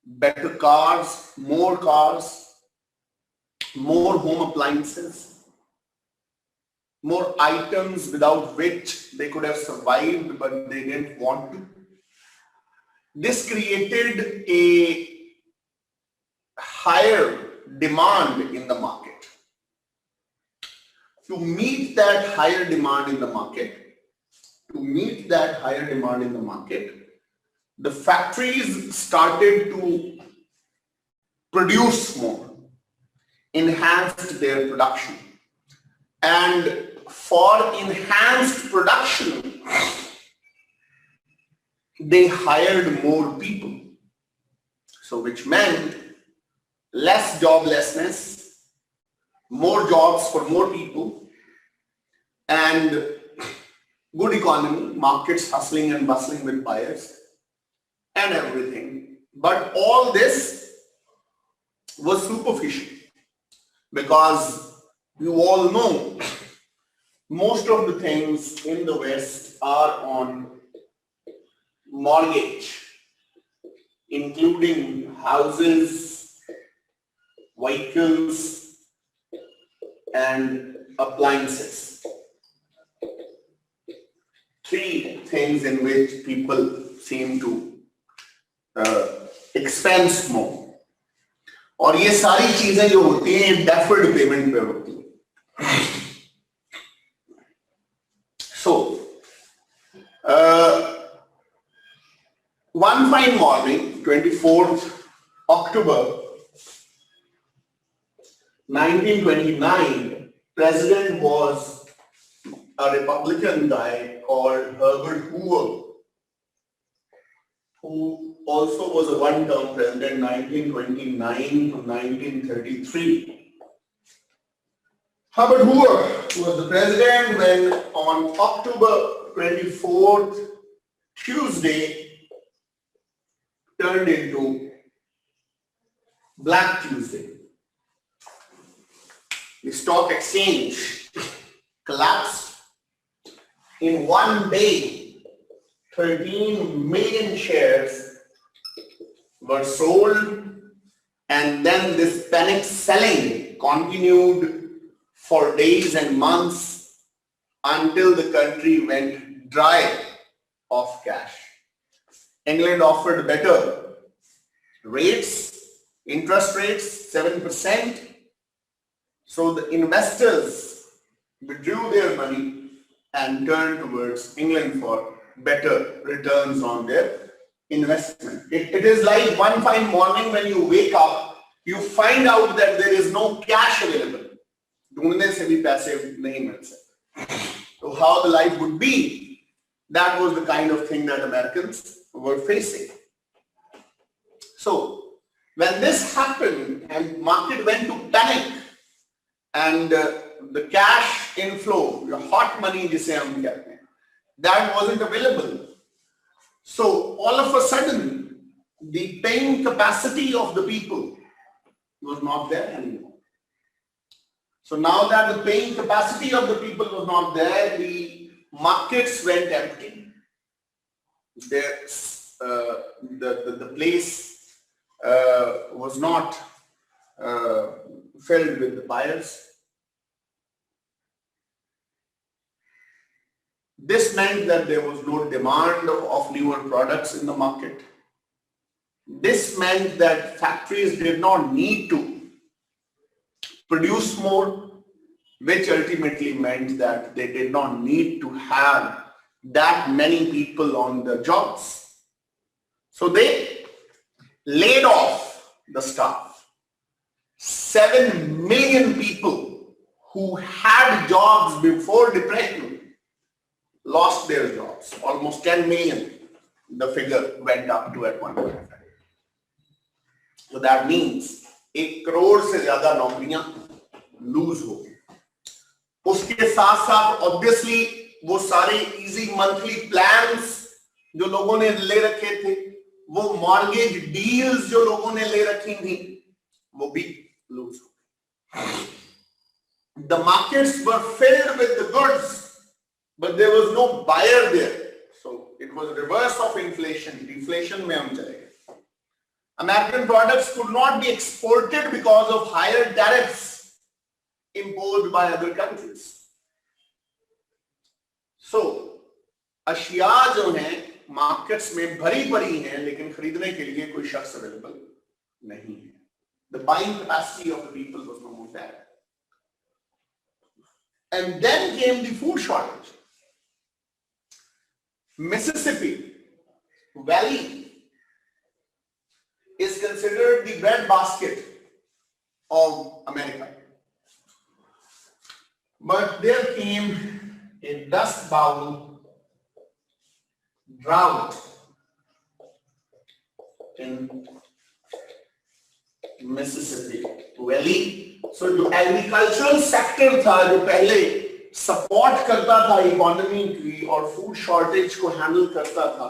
better cars, more home appliances, more items without which they could have survived, but they didn't want to. This created a higher demand in the market. To meet that higher demand in the market, the factories started to produce more, enhanced their production. And for enhanced production, they hired more people. So which meant less joblessness, more jobs for more people, and good economy, markets hustling and bustling with buyers and everything. But all this was superficial, because you all know most of the things in the West are on mortgage, including houses, vehicles, and appliances. Three things in which people seem to expense more. और ये सारी चीजें जो होती हैं deferred payment पे होती हैं. So, one fine morning, 24th October 1929, president was a Republican guy called Herbert Hoover, who also was a one-term president, 1929 to 1933. Herbert Hoover was the president when on October 24th, Tuesday, turned into Black Tuesday. The stock exchange collapsed. In one day, 13 million shares were sold, and then this panic selling continued for days and months until the country went dry of cash. England offered better rates, interest rates, 7%. So the investors withdrew their money and turned towards England for better returns on their investment. It is like one fine morning when you wake up, you find out that there is no cash available. ढूंढने से भी पैसे नहीं मिल सकते. So how the life would be, that was the kind of thing that Americans were facing. So when this happened and market went to panic, and the cash inflow, the hot money जिसे हम कहते हैं, that wasn't available. So all of a sudden, the paying capacity of the people was not there anymore. So now that the paying capacity of the people was not there, the markets went empty. The place was not filled with the buyers. This meant that there was no demand of newer products in the market. This meant that factories did not need to produce more, which ultimately meant that they did not need to have that many people on the jobs. So they laid off the staff. 7 million people who had jobs before depression lost their jobs. Almost 10 million, the figure went up to at one point. So that means 1 crore से ज़्यादा नौकरियां loose हो गई. उसके साथ साथ obviously वो सारे इजी मंथली प्लान्स जो लोगों ने ले रखे थे, वो मॉर्गेज डील्स जो लोगों ने ले रखी थी, वो भी लूज हो गई. The markets were filled with the goods, but there was no buyer there. So it was reverse of inflation. Deflation में हम चले गए. American products could not be exported because of higher tariffs imposed by other countries. So, अशिया जो हैं markets में भरी पड़ी हैं, लेकिन खरीदने के लिए कोई शख्स अवेलेबल नहीं है. The buying capacity of the people was no more there. And then came the food shortage. Mississippi Valley is considered the breadbasket of America. But there came a dust bowl drought in Mississippi Valley. So जो agricultural sector था, जो पहले support करता था economy की और food shortage को handle करता था,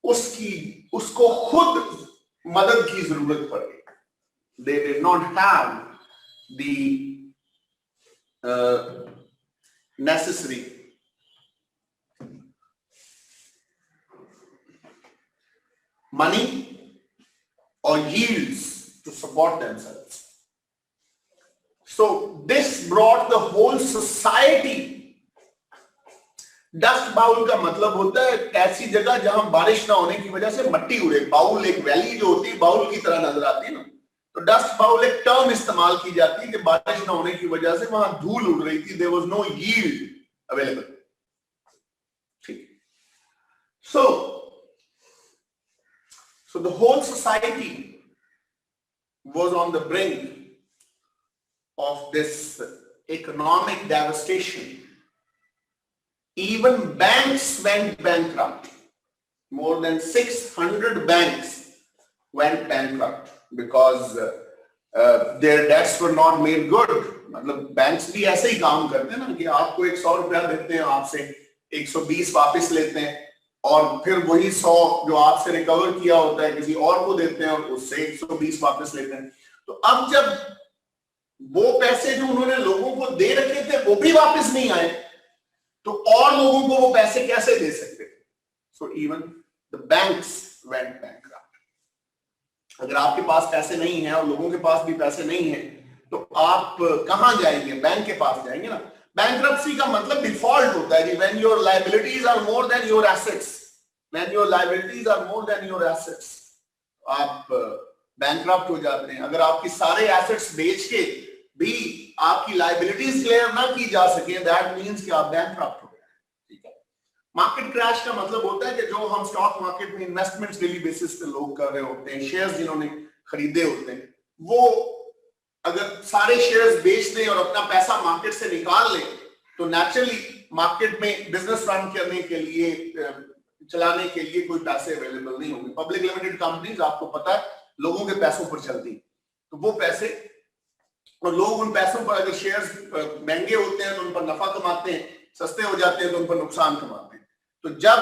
उसको खुद मदद की जरूरत पड़ गई. They did not have the necessary money or yields to support themselves. So this brought the whole society. Dust bowl का मतलब होता है ऐसी जगह जहां बारिश ना होने की वजह से मट्टी उड़े. बाउल एक वैली जो होती है बाउल की तरह नजर आती है ना, तो डस्ट बाउल एक टर्म इस्तेमाल की जाती है कि बारिश ना होने की वजह से वहां धूल उड़ रही थी. There was no yield available. ठीक. So the whole society was on the brink of this economic devastation. Even banks went bankrupt. More than 600 banks went bankrupt because their debts were not made good. मतलब banks भी ऐसे ही काम करते हैं ना कि आपको 100 रुपया देते हैं, आपसे 120 वापस लेते हैं और फिर वही 100 जो आपसे रिकवर किया होता है किसी और को देते हैं और उससे 120 वापस लेते हैं. तो अब जब वो पैसे जो उन्होंने लोगों को दे रखे थे वो भी वापस नहीं आए, तो और लोगों को वो पैसे कैसे दे सकते थे? So even the banks went bankrupt. अगर आपके पास पैसे नहीं है और लोगों के पास भी पैसे नहीं है तो आप कहां जाएंगे? बैंक के पास जाएंगे ना. बैंकरप्सी का मतलब डिफॉल्ट होता है कि when your liabilities are more than your assets. When your liabilities are more than your assets, आप बैंकरप्ट हो जाते हैं. अगर आपकी सारे एसेट्स बेच के भी आपकी लायबिलिटीज क्लियर ना की जा सके, दैट मींस कि आप बैंकरप्ट हो गए. ठीक है. मार्केट क्रैश का मतलब होता है कि जो हम स्टॉक मार्केट में इन्वेस्टमेंट्स डेली बेसिस पे लोग कर रहे होते हैं, शेयर्स जिन्होंने खरीदे होते हैं, वो अगर सारे शेयर्स बेच दें और अपना पैसा मार्केट से निकाल लें तो नेचुरली मार्केट में बिजनेस रन करने के लिए, चलाने के लिए कोई पैसे अवेलेबल नहीं होंगे. पब्लिक लिमिटेड कंपनीज आपको पता है लोगों के पैसों पर चलती, तो वो पैसे, और लोग उन पैसों पर अगर शेयर्स महंगे होते हैं तो उन पर नफा कमाते हैं, सस्ते हो जाते हैं तो उन पर नुकसान कमाते हैं. तो जब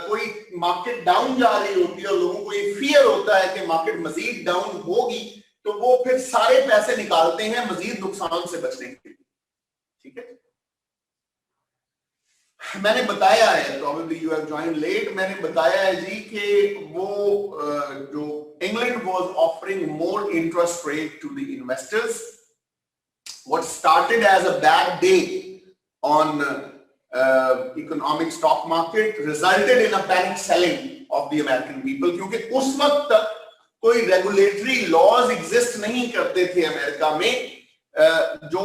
कोई मार्केट डाउन जा रही होती है और लोगों को ये फियर होता है कि मार्केट मजीद डाउन होगी, तो वो फिर सारे पैसे निकालते हैं मजीद नुकसान से बचने के लिए. ठीक है. मैंने बताया है, probably you have joined late, मैंने बताया है जी कि वो जो England was offering more interest rate to the investors. What started as a bad day on economic stock market resulted in a panic selling of the American people, क्योंकि उस वक्त तक कोई रेगुलेटरी लॉज एग्जिस्ट नहीं करते थे America में जो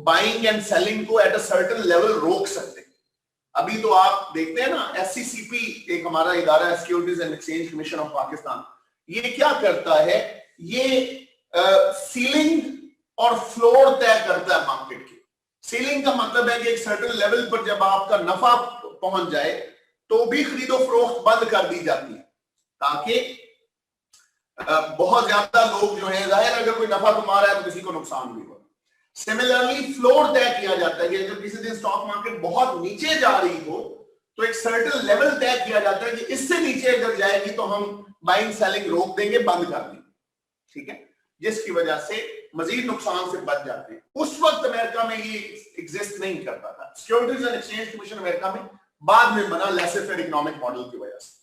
बाइंग एंड सेलिंग को एट अ सर्टेन लेवल रोक सकते. अभी तो आप देखते हैं ना, SECP एक हमारा इदारा है, securities and exchange commission of Pakistan, ये क्या करता है? ये सीलिंग और फ्लोर तय करता है मार्केट की. सीलिंग का मतलब है कि एक सर्टेन लेवल पर जब आपका नफा पहुंच जाए तो भी खरीदो फरोख्त बंद कर दी जाती है, ताकि बहुत ज्यादा लोग जो है, जाहिर अगर कोई नफा कमा रहा है तो किसी को नुकसान भी हो. सिमिलरली फ्लोर तय किया जाता है कि अगर किसी दिन स्टॉक मार्केट बहुत नीचे जा रही हो तो एक सर्टेन लेवल तय किया जाता है कि इससे नीचे अगर जाएगी तो हम बाइंग सेलिंग रोक देंगे, बंद कर देंगे. ठीक है. जिसकी वजह से मजीद नुकसान से बच जाते हैं. उस वक्त अमेरिका में ये एग्जिस्ट नहीं करता था. Securities and exchange commission America में बाद में बना लेसर फेयर इकोनॉमिक मॉडल की वजह से.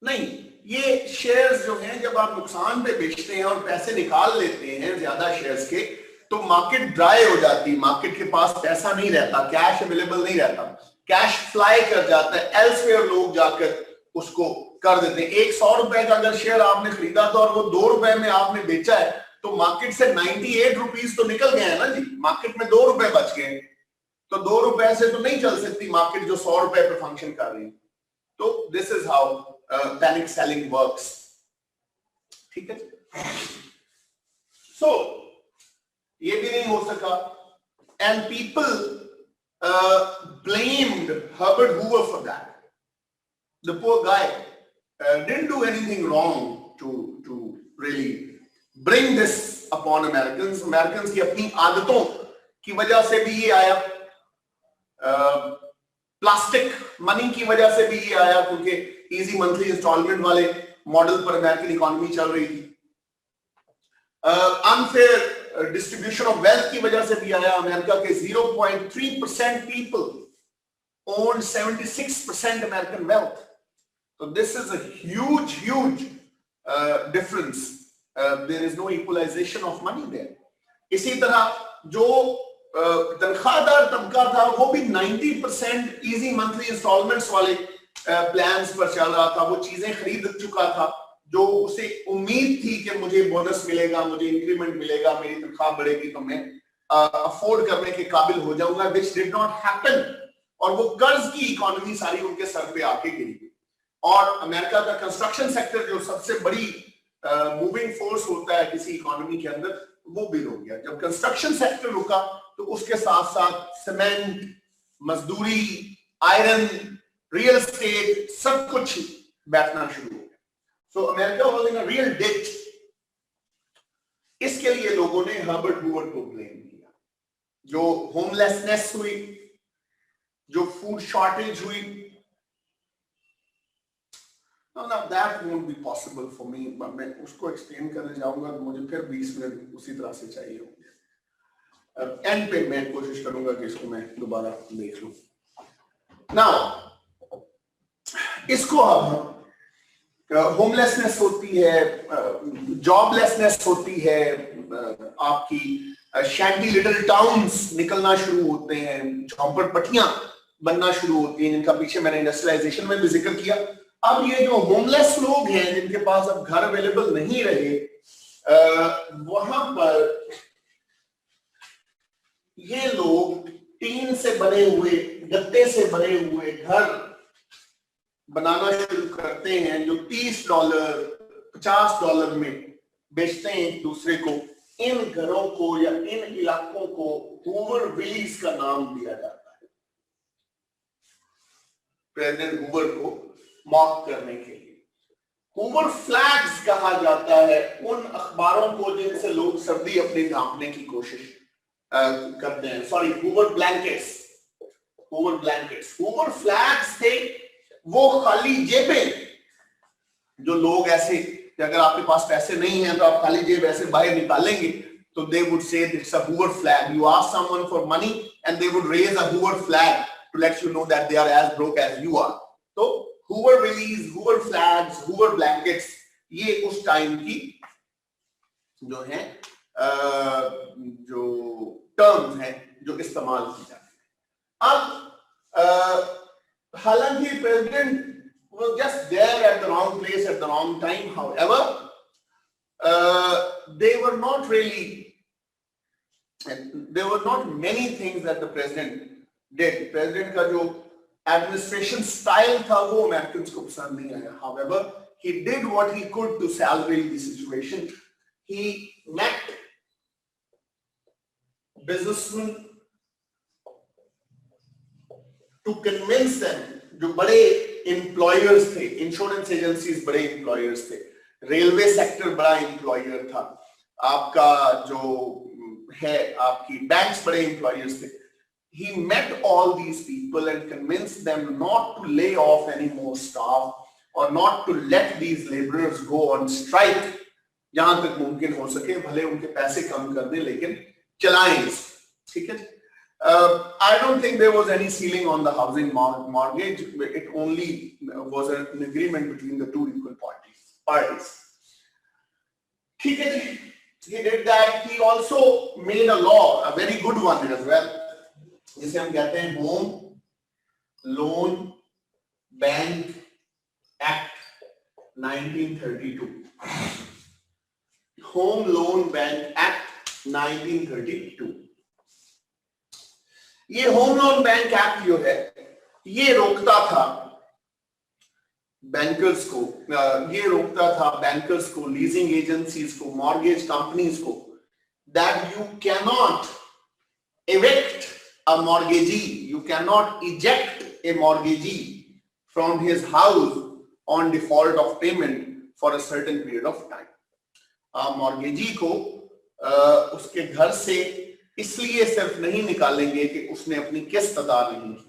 नहीं, ये शेयर्स जो हैं जब आप नुकसान पे बेचते हैं और पैसे निकाल लेते हैं ज्यादा शेयर्स के, तो मार्केट ड्राई हो जाती है, मार्केट के पास पैसा नहीं रहता, कैश अवेलेबल नहीं रहता, कैश फ्लाई कर जाता है, एल्सवेयर लोग जाकर उसको कर देते हैं। एक 100 रुपए का अगर शेयर आपने खरीदा था और वो 2 रुपए में आपने बेचा है, तो मार्केट से 98 रुपीज तो निकल गए हैं ना जी, मार्केट में 2 रुपए बच गए, तो 2 रुपए से तो नहीं चल सकती मार्केट जो 100 रुपए पे फंक्शन कर रही है। तो this is how panic selling works, ठीक है। सो ये भी नहीं हो सका, and people blamed Herbert Hoover for that. The poor guy didn't do anything wrong to really bring this upon Americans. Americans की अपनी आदतों की वजह से भी ये आया, प्लास्टिक मनी की वजह से भी ये आया, क्योंकि इजी मंथली इंस्टॉलमेंट वाले मॉडल पर अमेरिकन इकोनॉमी चल रही थी। अनफेयर डिस्ट्रीब्यूशन ऑफ वेल्थ की वजह से भी आया। अमेरिका के 0.3% people own 76% American wealth. So this is a huge difference. There is no equalization of money there. इसी तरह जो तनख्वाहदार तबका था वो भी 90% इजी मंथली इंस्टॉलमेंट्स वाले प्लान्स पर चल रहा था, वो चीजें खरीद चुका था जो उसे उम्मीद थी कि मुझे बोनस मिलेगा, मुझे इंक्रीमेंट मिलेगा, मेरी तनख्वाह बढ़ेगी तो मैं अफोर्ड करने के काबिल हो जाऊंगा, which did not happen. और वो कर्ज की इकोनॉमी सारी उनके सर पे आके गिरी। और अमेरिका का कंस्ट्रक्शन सेक्टर जो सबसे बड़ी मूविंग फोर्स होता है किसी इकोनॉमी के अंदर, वो भी रुक गया। जब कंस्ट्रक्शन सेक्टर रुका तो उसके साथ साथ सीमेंट, मजदूरी, आयरन, रियल एस्टेट, सब कुछ बैठना शुरू हो गया। So America was in a real debt. इसके लिए लोगों ने हर्बर्ट हूवर को ब्लेम किया। जो होमलेसनेस हुई, जो फूड शॉर्टेज हुई, now that won't be possible for me, मैं उसको एक्सप्लेन करने जाऊंगा तो मुझे फिर 20 मिनट उसी तरह से चाहिए होंगे। एंड पे मैं कोशिश करूंगा कि इसको मैं दोबारा देख लूं। नाउ इसको अब होमलेसनेस होती है, जॉबलेसनेस होती है, आपकी शैंटी लिटिल टाउन्स निकलना शुरू होते हैं, झोंपड़पट्टियां बनना शुरू होती हैं, जिनका पीछे मैंने इंडस्ट्रियलाइजेशन में भी जिक्र किया। अब ये जो होमलेस लोग हैं जिनके पास अब घर अवेलेबल नहीं रहे, वहां पर ये लोग टीन से बने हुए, गत्ते से बने हुए घर बनाना शुरू करते हैं जो $30, $50 में बेचते हैं एक दूसरे को। इन घरों को या इन इलाकों को हूवर विलीज का नाम दिया जाता है, प्रेसिडेंट हूवर को मॉक करने के लिए। हूवर फ्लैग्स कहा जाता है उन अखबारों को जिनसे लोग सर्दी अपनी ढांपने की कोशिश करते हैं। Sorry, Hoover blankets. Hoover flags थे वो खाली जेबें, जो लोग ऐसे, अगर आपके पास पैसे नहीं है तो आप खाली जेब ऐसे बाहर निकालेंगे तो they would say it's a Hoover flag. You ask someone for money and they would raise a Hoover flag to let you know that they are as broke as you are. तो Hoover Willies, Hoover flags, Hoover blankets, ये उस time की जो है जो terms हैं जो इस्तेमाल की जाती है। अब हालांकि president was just there at the wrong place at the wrong time. However, there were not many things that the president did. President का जो administration style था वो Americans को पसंद नहीं आया. However, he did what he could to salvage the situation. He met businessmen to convince them. जो बड़े एम्प्लॉयर्स थे, इंश्योरेंस एजेंसीज बड़े एम्प्लॉयर्स थे, रेलवे सेक्टर बड़ा एम्प्लॉयर था, आपका जो है आपकी बैंक्स बड़े एम्प्लॉयर्स थे. He met all these people and convinced them not to lay off any more staff or not to let these laborers go on strike. जहां तक मुमकिन हो सके भले उनके पैसे कम कर दें लेकिन चलाएं, ठीक है. I don't think there was any ceiling on the housing mortgage. It only was an agreement between the two equal parties. ठीक है जी, he did that. He also made a law, a very good one as well, जिसे हम कहते हैं home loan bank act 1932. Home loan bank act 1932. ये home loan bank act जो है ये रोकता था बैंकर्स को, लीजिंग एजेंसीज को, मॉर्गेज कंपनीज को, that you can not evict a mortgagee, you cannot eject a mortgagee from his house on default of payment for a certain period of time. Mortgagee को उसके घर से इसलिए सिर्फ नहीं निकालेंगे कि उसने अपनी किस्त अदा नहीं की.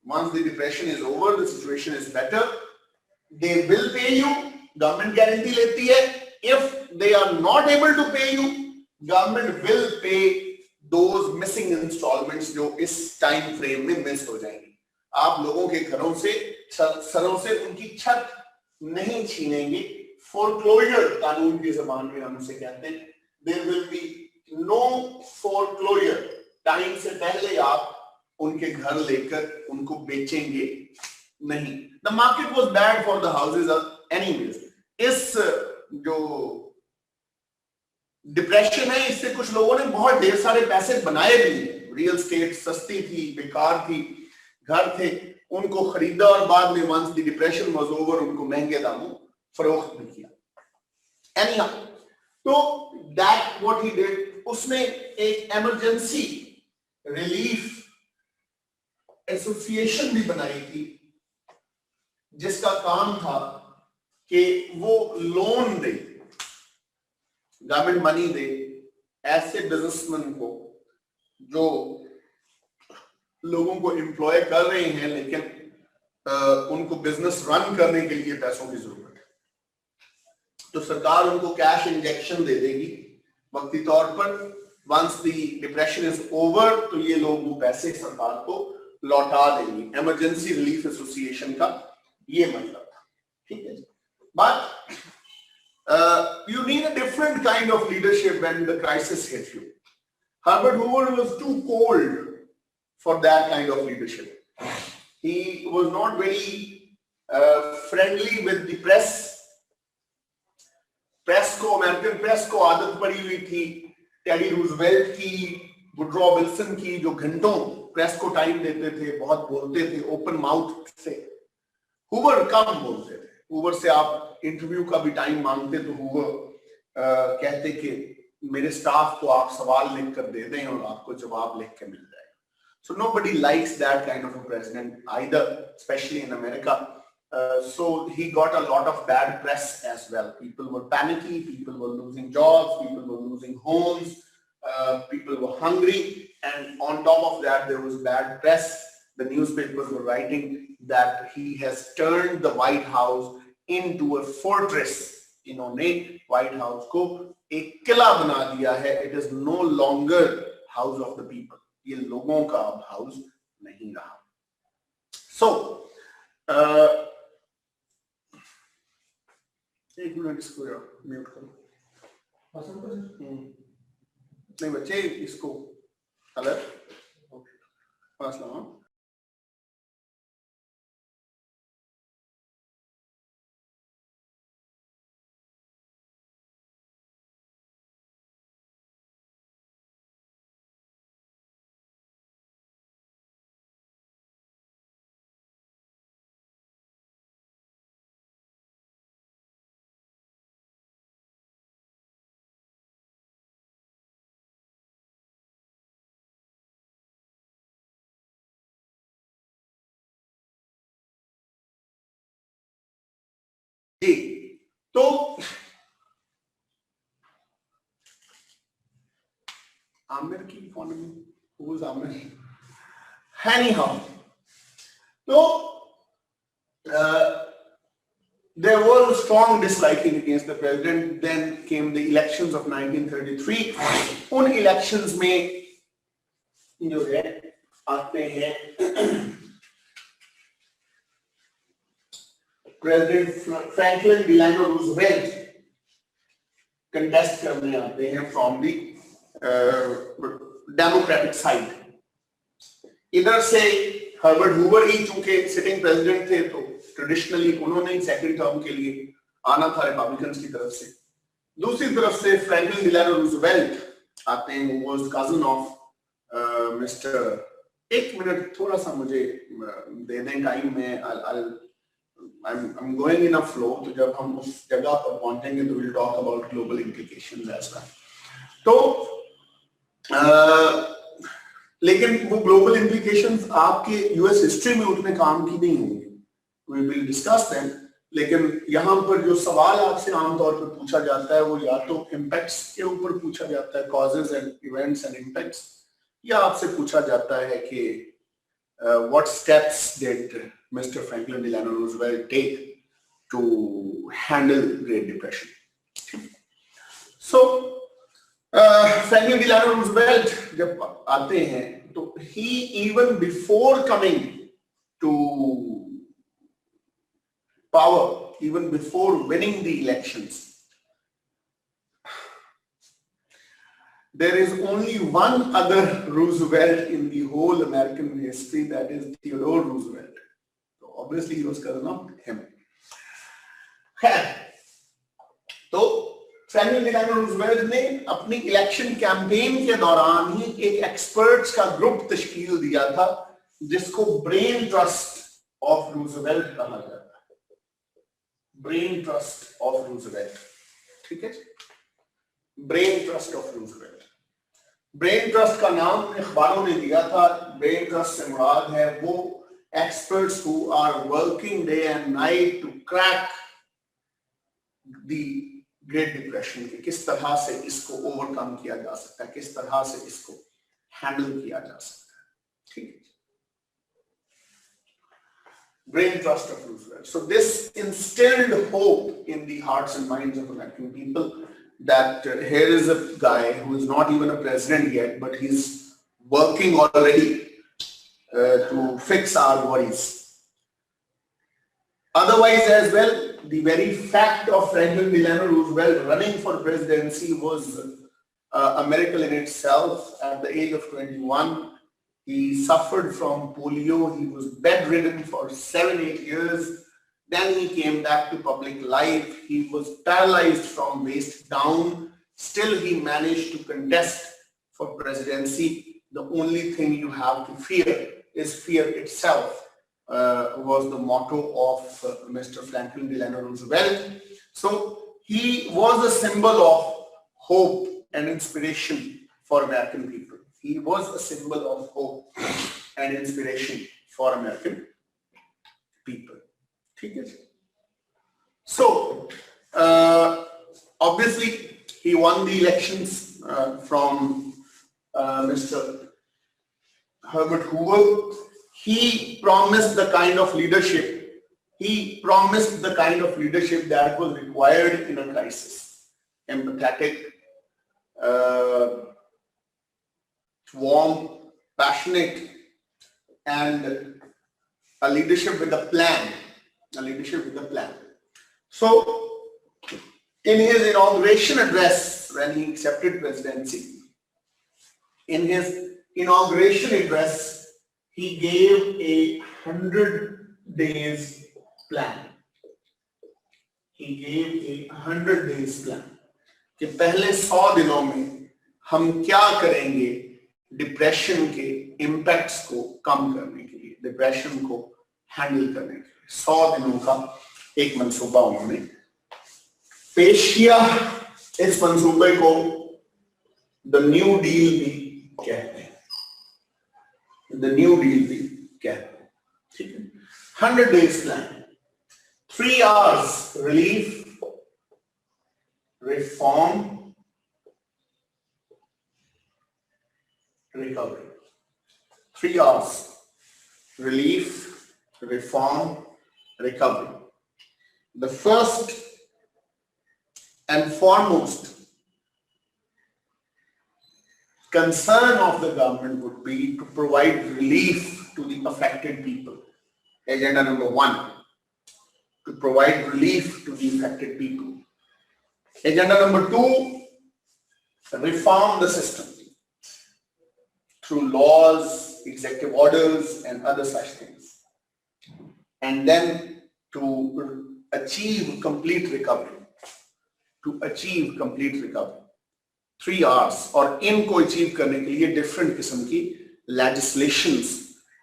Once the depression is over, the situation is better. They will pay you. Government guarantee लेती है. If they are not able to pay you, government will pay those missing installments जो इस टाइम फ्रेम में miss हो जाएंगी. आप लोगों के घरों से सरों से उनकी छत नहीं छीनेंगे. फोरक्लोजर कानून की जबान में हम उसे कहते हैं. There will be no foreclosure. Time से पहले आप उनके घर लेकर उनको बेचेंगे नहीं. The market was bad for the houses anyways. इस जो डिप्रेशन है इससे कुछ लोगों ने बहुत ढेर सारे पैसे बनाए भी. रियल एस्टेट सस्ती थी, बेकार थी, घर थे, उनको खरीदा और बाद में once the depression was over उनको महंगे दामों फरोख्त भी किया. Anyhow, तो that what he did, उसने एक इमरजेंसी रिलीफ एसोसिएशन भी बनाई थी जिसका काम था कि वो लोन दे, गवर्नमेंट मनी दे ऐसे बिजनेसमैन को जो लोगों को एम्प्लॉय कर रहे हैं लेकिन उनको बिजनेस रन करने के लिए पैसों की जरूरत है. तो सरकार उनको कैश इंजेक्शन दे देगी वक्ती तौर पर. Once the depression is over तो ये लोग वो पैसे सरकार को लौटा देंगे. इमरजेंसी रिलीफ एसोसिएशन का ये मतलब था. ठीक है. But you need a different kind of leadership when the crisis hits you. Herbert Hoover was too cold for that kind of leadership. He was not very friendly with the press. Press को, American press को आदत पड़ी हुई थी teddy Roosevelt की, Woodrow Wilson की, जो घंटों प्रेस को टाइम देते थे, बहुत बोलते थे ओपन माउथ से. हूवर कम बोलते थे. हूवर से आप इंटरव्यू का भी टाइम मांगते तो हूवर कहते कि मेरे स्टाफ को आप सवाल लिख कर दे दें और आपको जवाब लिख के मिल जाएगा. So nobody likes that kind of a president either, especially in America. So he got a lot of bad press as well. People were panicky, people were losing jobs, people were losing homes, people were hungry, and on top of that there was bad press. The newspapers were writing that he has turned the White House into a fortress. इन्होंने White House को एक किला बना दिया है. It is no longer house of the people. ये लोगों का अब हाउस नहीं रहा. So एक मिनट इसको म्यूट करो. नहीं बच्चे इसको अलग पास लाओ. जी तो आमिर की economy Aamir anyhow, so there was a strong disliking against the president. Then came the elections of 1933. उन elections में जो है आते हैं president Franklin Delano Roosevelt contest करने आते हैं फ्रॉम दी डेमोक्रेटिक साइड। इधर से हर्बर्ट हूवर ही चूंकि सिटिंग प्रेसिडेंट थे तो ट्रेडिशनली उन्होंने सेकंड टर्म के लिए आना था रिपब्लिकन्स की तरफ से। दूसरी तरफ से फ्रैंकलिन डिलानो रूजवेल्ट आते हैं, वो वाज कजन ऑफ मिस्टर, एक मिनट थोड़ा सा मुझे दे दें टाइम में, I'm going in a flow, तो जब हम उस जगह पर पहुंचेंगे तो we'll talk about global implications as well। तो लेकिन वो ग्लोबल implications आपके यूएस हिस्ट्री में उतने काम की नहीं होंगी, we will discuss them। लेकिन यहाँ पर जो सवाल आपसे आमतौर पर पूछा जाता है वो या तो impacts के ऊपर पूछा जाता है, causes and events and impacts, या आपसे पूछा जाता है कि what steps did Mr. Franklin Delano Roosevelt take to handle Great Depression? So, Franklin Delano Roosevelt जब आते हैं तो he even before coming to power, even before winning the elections, there is only one other Roosevelt in the whole American history, that is Theodore Roosevelt. So obviously he was cousin of him. तो Franklin Delano Roosevelt ने अपनी election campaign के दौरान ही एक experts का group तश्कील दिया था जिसको ब्रेन ट्रस्ट ऑफ रूजवेल्ट कहा जाता है। ब्रेन ट्रस्ट ऑफ रूजवेल्ट, ठीक है, brain trust of Roosevelt. Brain trust का नाम अखबारों ने दिया था। ब्रेन ट्रस्ट से मुराद है वो experts who are working day and night to crack the great depression की, किस तरह से इसको ओवरकम किया जा सकता है, किस तरह से इसको हैंडल किया जा सकता है, ठीक है। Brain trust of Roosevelt. So this instilled hope in the hearts and minds of American people that here is a guy who is not even a president yet, but he's working already to fix our worries. Otherwise as well, the very fact of Franklin Delano Roosevelt running for presidency was a miracle in itself. At the age of 21, he suffered from polio. He was bedridden for 7-8 years. Then he came back to public life. He was paralyzed from waist down. Still he managed to contest for presidency. The only thing you have to fear is fear itself, was the motto of Mr. Franklin Delano Roosevelt. So he was a symbol of hope and inspiration for American people. He was a symbol of hope and inspiration for American people. So, obviously, he won the elections from Mr. Herbert Hoover. He promised the kind of leadership. He promised the kind of leadership that was required in a crisis. Empathetic, warm, passionate, and a leadership with a plan. A leadership with a plan. So, in his inauguration address, when he accepted presidency, in his inauguration address, he gave a 100 days plan. He gave a 100 days plan. कि पहले 100 दिनों में हम क्या करेंगे depression के impacts को कम करने के लिए, डिप्रेशन को हैंडल करने के लिए 100 दिनों का एक मंसूबा उन्होंने पेश किया। इस मंसूबे को द न्यू डील भी कहते हैं, द न्यू डील भी कहते हैं, ठीक है। 100 days plan, 3 hours relief, reform, recovery. 3 hours relief, reform, recovery. The first and foremost concern of the government would be to provide relief to the affected people. Agenda number 1. to provide relief to the affected people. Agenda number 2, reform the system through laws, executive orders, and other such things. And then to achieve complete recovery. To achieve complete recovery. 3 R's, और इनको achieve करने के लिए different किस्म की legislations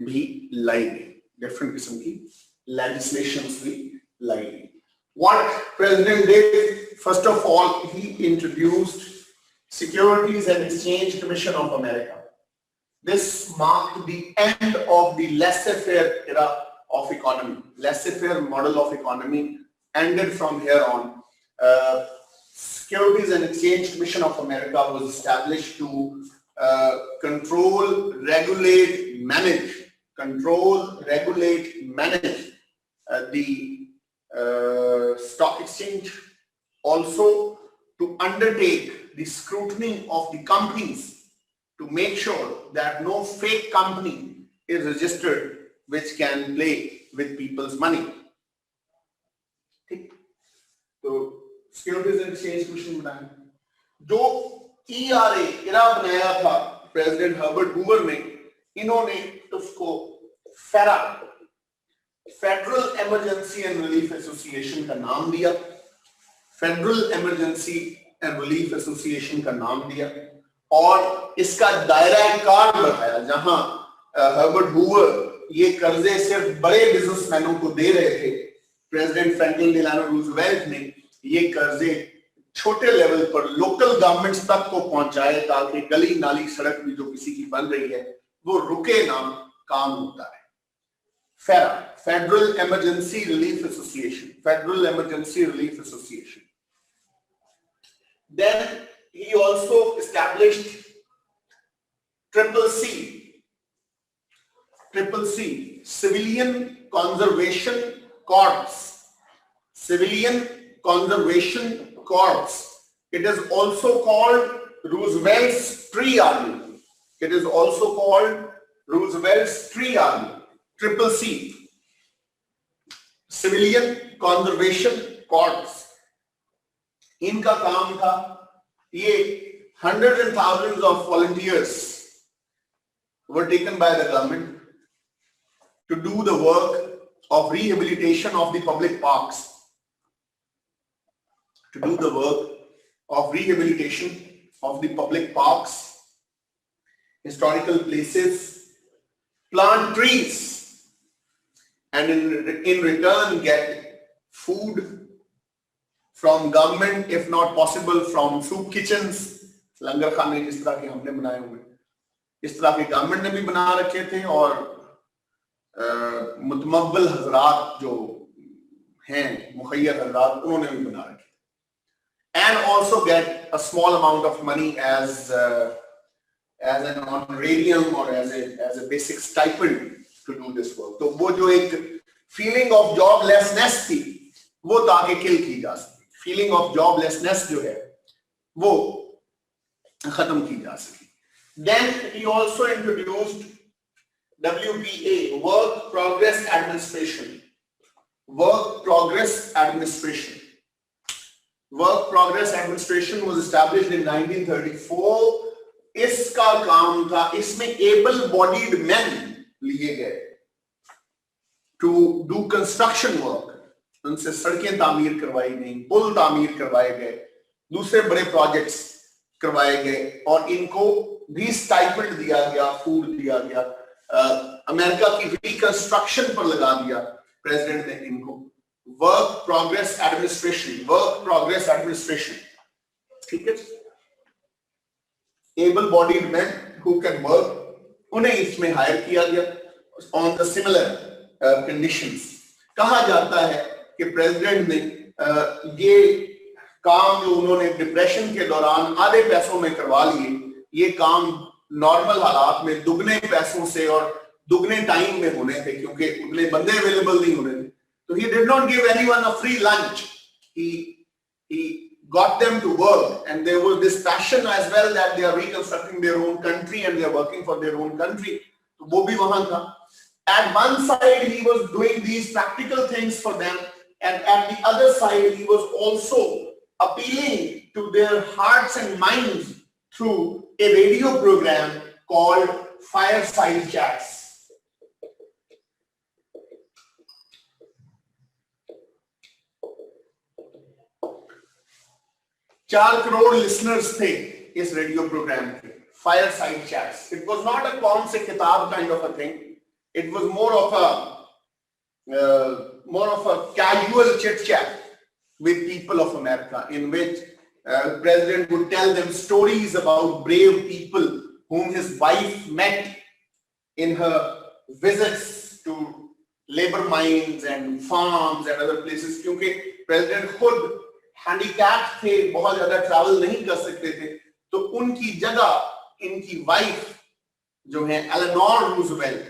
भी लाई गई. Different किस्म की legislations भी लाई गई. What President did, first of all, he introduced Securities and Exchange Commission of America. This marked the end of the laissez-faire era of economy. Laissez-faire model of economy ended from here on. Securities and Exchange Commission of America was established to control, regulate, manage the stock exchange, also to undertake the scrutiny of the companies to make sure that no fake company is registered which can play with people's money. So Securities and Exchange Commission बनाया. जो ERA बनाया था president Herbert Hoover ने, इन्होंने उसको फेरा, federal emergency and relief association का नाम दिया. Federal emergency and relief association का नाम दिया और इसका दायरा कार बढ़ाया. जहां हर्बर्ट हूवर ये कर्जे सिर्फ बड़े बिजनेसमैनों को दे रहे थे, प्रेसिडेंट फ्रैंकलिन डिलानो रूजवेल्ट ने ये कर्जे छोटे लेवल पर लोकल गवर्नमेंट्स तक को पहुंचाए ताकि गली नाली सड़क भी जो किसी की बन रही है वो रुके ना, काम होता है. फेरा, federal emergency relief association, federal emergency relief association. Then he also established CCC, Civilian Conservation Corps. Civilian Conservation Corps. It is also called Roosevelt's Tree Army. It is also called Roosevelt's Tree Army. CCC, Civilian Conservation Corps. इनका काम था, ये hundreds and thousands of volunteers were taken by the government to do the work of rehabilitation of the public parks. To do the work of rehabilitation of the public parks, historical places, plant trees, and in return get food from government, if not possible from soup kitchens. लंगर खाने जिस तरह के हमने बनाए हुए, इस तरह के गवर्नमेंट ने भी बना रखे थे और मुतमव्वल हजरात जो हैं, मुखय्यर हजरात, उन्होंने भी बना रखे. And also get a small amount of money as an honorarium or as a basic stipend to do this work. तो वो जो एक feeling of joblessness थी, वो ताकि किल की जा सके. Feeling of joblessness जो है वो खत्म की जा सके. Then he also introduced WPA, Work Progress Administration. Work Progress Administration. Work Progress Administration was established in 1934. इसका काम था, इसमें able-bodied men लिए गए to do construction work. उनसे सड़कें तामीर करवाई गई, पुल तामीर करवाए गए, दूसरे बड़े प्रोजेक्ट्स करवाए गए और इनको भी स्टाइपेंड दिया गया, फूड दिया गया. अमेरिका की रिकंस्ट्रक्शन पर लगा दिया प्रेसिडेंट ने इनको. Work progress administration, work progress administration, ठीक है. Able bodied man who can work, उन्हें इसमें हायर किया गया ऑन द सिमिलर कंडीशंस. कहा जाता है कि प्रेसिडेंट ने ये काम जो उन्होंने डिप्रेशन के दौरान आधे पैसों में करवा लिए, ये काम नॉर्मल हालात में दुगने पैसों से और दुगने टाइम में होने थे क्योंकि उतने बंदे अवेलेबल नहीं होने थे. So he did not give anyone a free lunch. He got them to work, and there was this passion as well that they are reconstructing their own country and they are working for their own country. तो वो भी वहां था. At one side he was doing these practical things for them, and at the other side he was also appealing to their hearts and minds through a radio program called Fireside Chats. 4 crore listeners थे इस radio programme के, Fireside Chats. It was not a कौन से किताब kind of a thing. It was more of a casual chit chat with people of America, in which President would tell them stories about brave people whom his wife met in her visits to labor mines and farms and other places. क्योंकि President खुद handicapped थे, बहुत ज़्यादा travel नहीं कर सकते थे, तो उनकी जगह इनकी wife जो है एलेनोर रूजवेल्ट,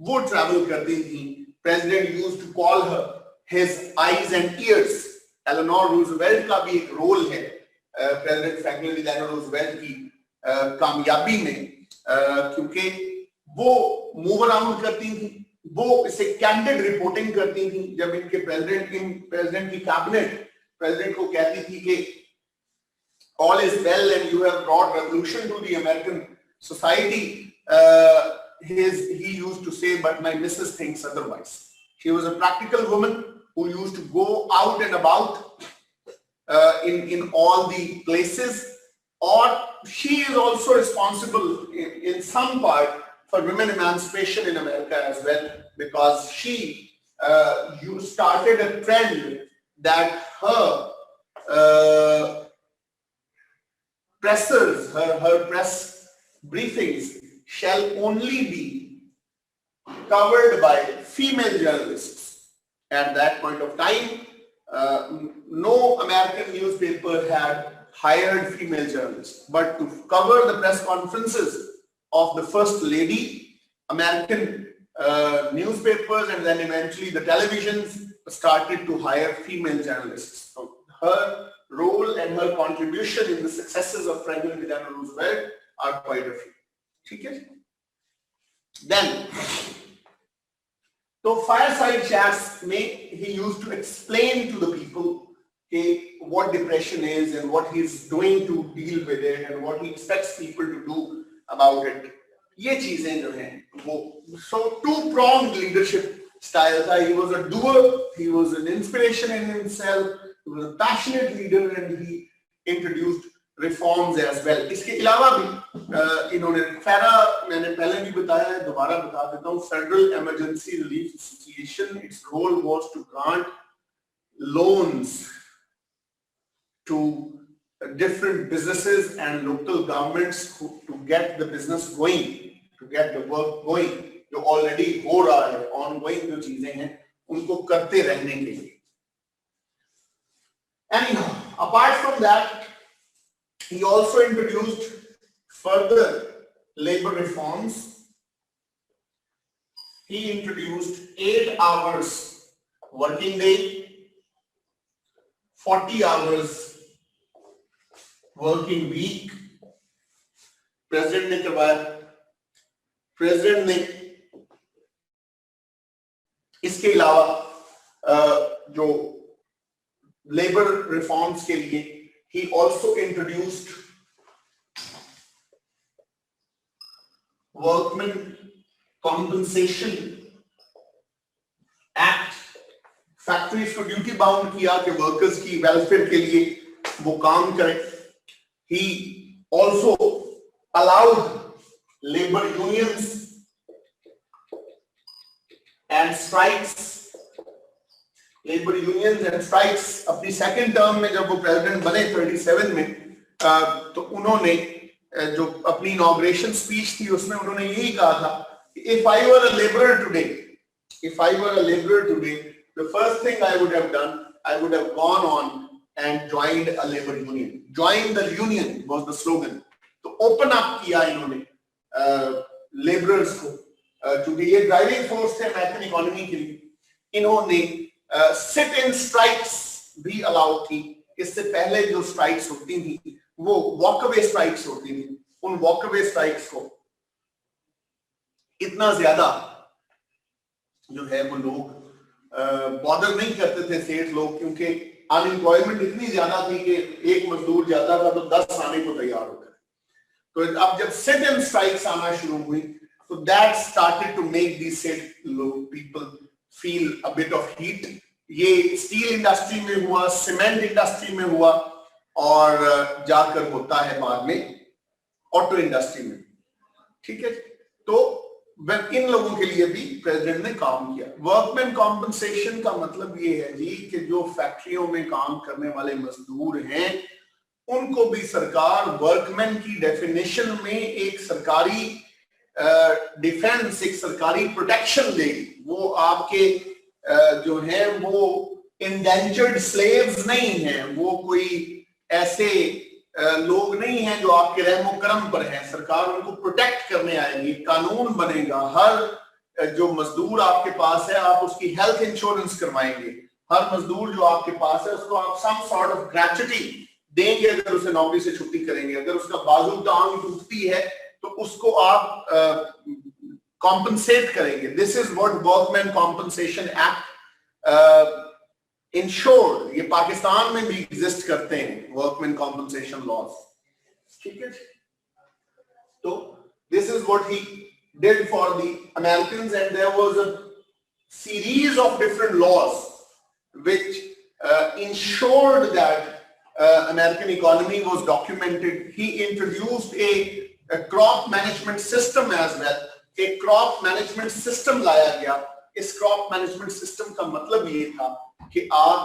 वो travel करती थी. President used to call her his eyes and ears. Eleanor Roosevelt का भी एक रोल है प्रेसिडेंट फ्रैंकलिन डिलानो रूजवेल्ट की कामयाबी में, क्योंकि वो मूव अराउंड करती थी, वो इसे कैंडिड रिपोर्टिंग करती थी. जब इनके प्रेसिडेंट की कैबिनेट प्रेसिडेंट को कहती थी कि all is well and you have brought revolution to the American society, he used to say, but my missus thinks otherwise. She was a practical woman who used to go out and about in all the places, or she is also responsible in some part for women emancipation in America as well, because she started a trend that her pressers, her press briefings shall only be covered by female journalists. At that point of time, no American newspaper had hired female journalists, but to cover the press conferences of the First Lady, American newspapers and then eventually the televisions started to hire female journalists. So her role and her contribution in the successes of Franklin Delano Roosevelt are quite a few. Okay? Then, so Fireside Chats, he used to explain to the people what depression is and what he's doing to deal with it and what he expects people to do about it. ये चीजें जो हैं वो, so two-pronged leadership style था. He was a doer, he was an inspiration in himself, he was a passionate leader, and he introduced reforms as well. इसके अलावा भी इन्होंने FERA, मैंने पहले भी बताया है, दोबारा बता देता हूँ, Federal Emergency Relief Association, its role was to grant loans to different businesses and local governments to get the business going, to get the work going. जो already हो रहा है, ongoing जो चीजें हैं उनको करते रहने के लिए. Anyhow, apart from that, he also introduced further labor reforms. He introduced 8 hours working day, 40 hours working week. President ने करवाया. President ने इसके अलावा जो labor reforms के लिए he also introduced Workmen Compensation Act. Factories को ड्यूटी बाउंड किया कि वर्कर्स की वेलफेयर के लिए वो काम करें. He also allowed labor unions and strikes. Labor unions and strikes अपनी second term में जब वो president बने 37 में, तो उन्होंने जो अपनी inauguration speech थी उसमें उन्होंने यही कहा था, if I were a laborer today, the first thing I would have done, I would have gone on and joined a labor union. Join the union was the slogan. तो open up किया इन्होंने laborers को, क्योंकि ये driving force थे American economy के लिए. इन्होंने sit-in strikes भी allowed थी. इससे पहले जो strikes होती थी वो walk-away strikes होती थी. उन walk-away strikes को इतना ज्यादा जो है वो लोग बॉदर नहीं करते थे सेठ लोग, क्योंकि अनएम्प्लॉयमेंट इतनी ज्यादा थी कि एक मजदूर जाता था तो 10 आने को तैयार होता है। तो अब जब सिट एंड स्ट्राइक्स आना शुरू हुई, तो that started to make the set people feel a bit of heat. ये स्टील इंडस्ट्री में हुआ, सीमेंट इंडस्ट्री में हुआ, और जाकर होता है बाद में ऑटो इंडस्ट्री में। ठीक है, तो इन लोगों के लिए भी प्रेसिडेंट ने काम किया। वर्कमैन कॉम्पनसेशन का मतलब ये है जी कि जो फैक्ट्रियों में काम करने वाले मजदूर हैं उनको भी सरकार वर्कमैन की डेफिनेशन में एक सरकारी डिफेंस, एक सरकारी प्रोटेक्शन देगी। वो आपके जो है वो इंडेंचर्ड स्लेव्स नहीं हैं, वो कोई ऐसे लोग नहीं हैं जो आपके रहमो करम पर हैं। सरकार उनको प्रोटेक्ट करने आएगी, कानून बनेगा, हर जो मजदूर आपके पास है आप उसकी हेल्थ इंश्योरेंस करवाएंगे, हर मजदूर जो आपके पास है उसको आप सम सॉर्ट ऑफ ग्रेच्युटी देंगे अगर उसे नौकरी से छुट्टी करेंगे। अगर उसका बाजू टांग टूटती है तो उसको आप कॉम्पनसेट करेंगे। This is what workman compensation act insured. ये पाकिस्तान में भी एग्जिस्ट करते हैं वर्कमैन कॉम्पनसेशन लॉज। ठीक है, तो this is what he did for the Americans, and there was a series of different laws which ensured that American economy was documented. He introduced a crop management system as well. एक crop management system लाया गया। इस crop management system का मतलब ये था कि आप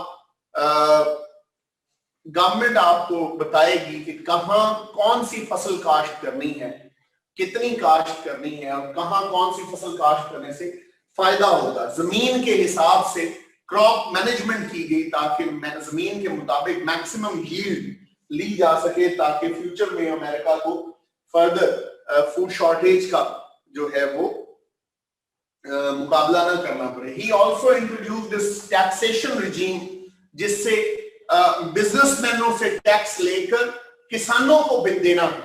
गवर्नमेंट आपको बताएगी कि कहाँ कौन सी फसल काश्त करनी है, कितनी काश्त करनी है, और कहाँ कौन सी फसल काश्त करने से फायदा होगा। जमीन के हिसाब से क्रॉप मैनेजमेंट की गई ताकि जमीन के मुताबिक मैक्सिमम यील्ड ली जा सके, ताकि फ्यूचर में अमेरिका को फर्दर फूड शॉर्टेज का जो है वो मुकाबला ना करना पड़े। He also introduced this taxation regime, जिससे बिजनेसमैनों से टैक्स लेकर किसानों को बिल देना था।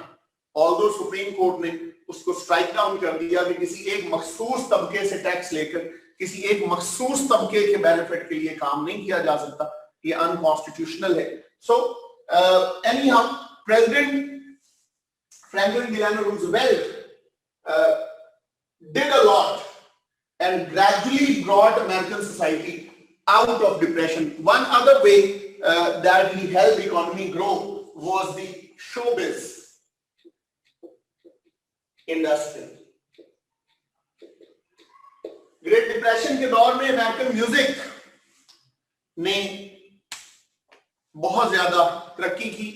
ऑल्दो सुप्रीम कोर्ट ने उसको स्ट्राइक डाउन कर दिया कि किसी एक मखसूस तबके से टैक्स लेकर किसी एक मखसूस तबके के बेनिफिट के लिए काम नहीं किया जा सकता, ये अनकॉन्स्टिट्यूशनल है। So anyhow President Franklin Delano Roosevelt did a lot and gradually brought American society out of depression. One other way that he helped economy grow was the showbiz industry. Great depression के दौर में American music ने बहुत ज्यादा तरक्की की।